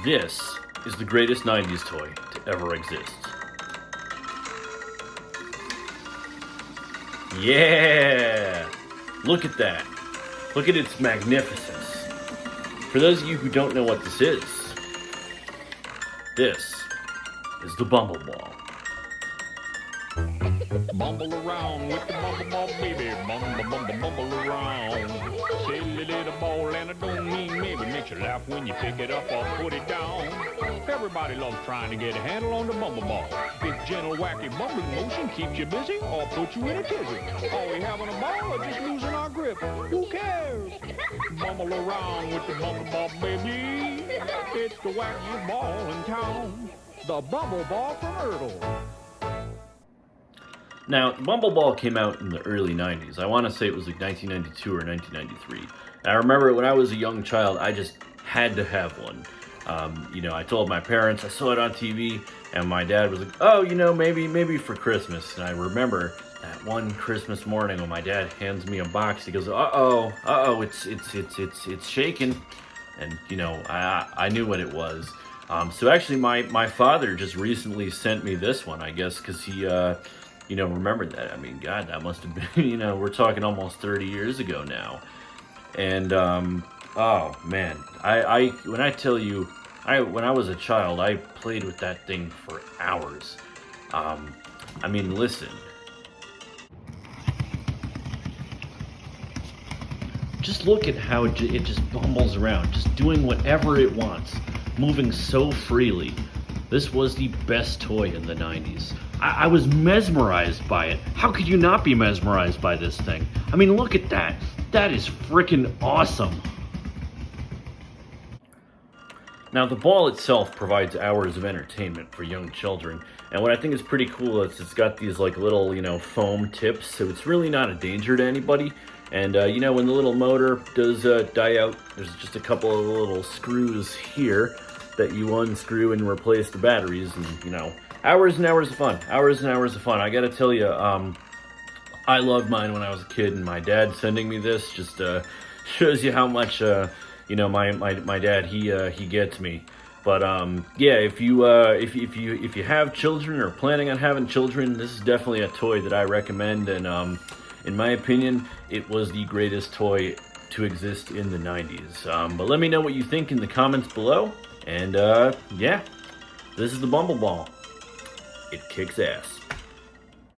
This is the greatest 90s toy to ever exist. Yeah! Look at that. Look at its magnificence. For those of you who don't know what this is the Bumble Ball. Bumble around with the bumble ball, baby. Bumble around. Silly little ball, and I don't mean maybe. Makes you laugh when you pick it up or put it down. Everybody loves trying to get a handle on the bumble ball. Its gentle, wacky bumbling motion keeps you busy or puts you in a tizzy. Are we having a ball or just losing our grip? Who cares? Bumble around with the bumble ball, baby. It's the wackiest ball in town. The bumble ball from Ertl. Now, the Bumble Ball came out in the early 90s. I want to say it was like 1992 or 1993. And I remember when I was a young child, I just had to have one. I told my parents, I saw it on TV, and my dad was like, oh, maybe for Christmas. And I remember that one Christmas morning when my dad hands me a box, he goes, it's shaking. And, I knew what it was. So actually, my father just recently sent me this one, I guess, because he... remember that. I mean, God, that must have been, we're talking almost 30 years ago now. And, oh, man. When I tell you, when I was a child, I played with that thing for hours. Listen. Just look at how it just bumbles around, just doing whatever it wants, moving so freely. This was the best toy in the 90s. I was mesmerized by it. How could you not be mesmerized by this thing? I mean, look at that. That is freaking awesome. Now, the ball itself provides hours of entertainment for young children. And what I think is pretty cool is it's got these little, foam tips. So it's really not a danger to anybody. And, when the little motor does die out, there's just a couple of little screws here that you unscrew and replace the batteries, and hours and hours of fun. Hours and hours of fun. I gotta tell you, I loved mine when I was a kid, and my dad sending me this just shows you how much my dad he gets me. But if you have children or planning on having children, this is definitely a toy that I recommend. And in my opinion, it was the greatest toy to exist in the 90s. But let me know what you think in the comments below. And, this is the Bumble Ball. It kicks ass.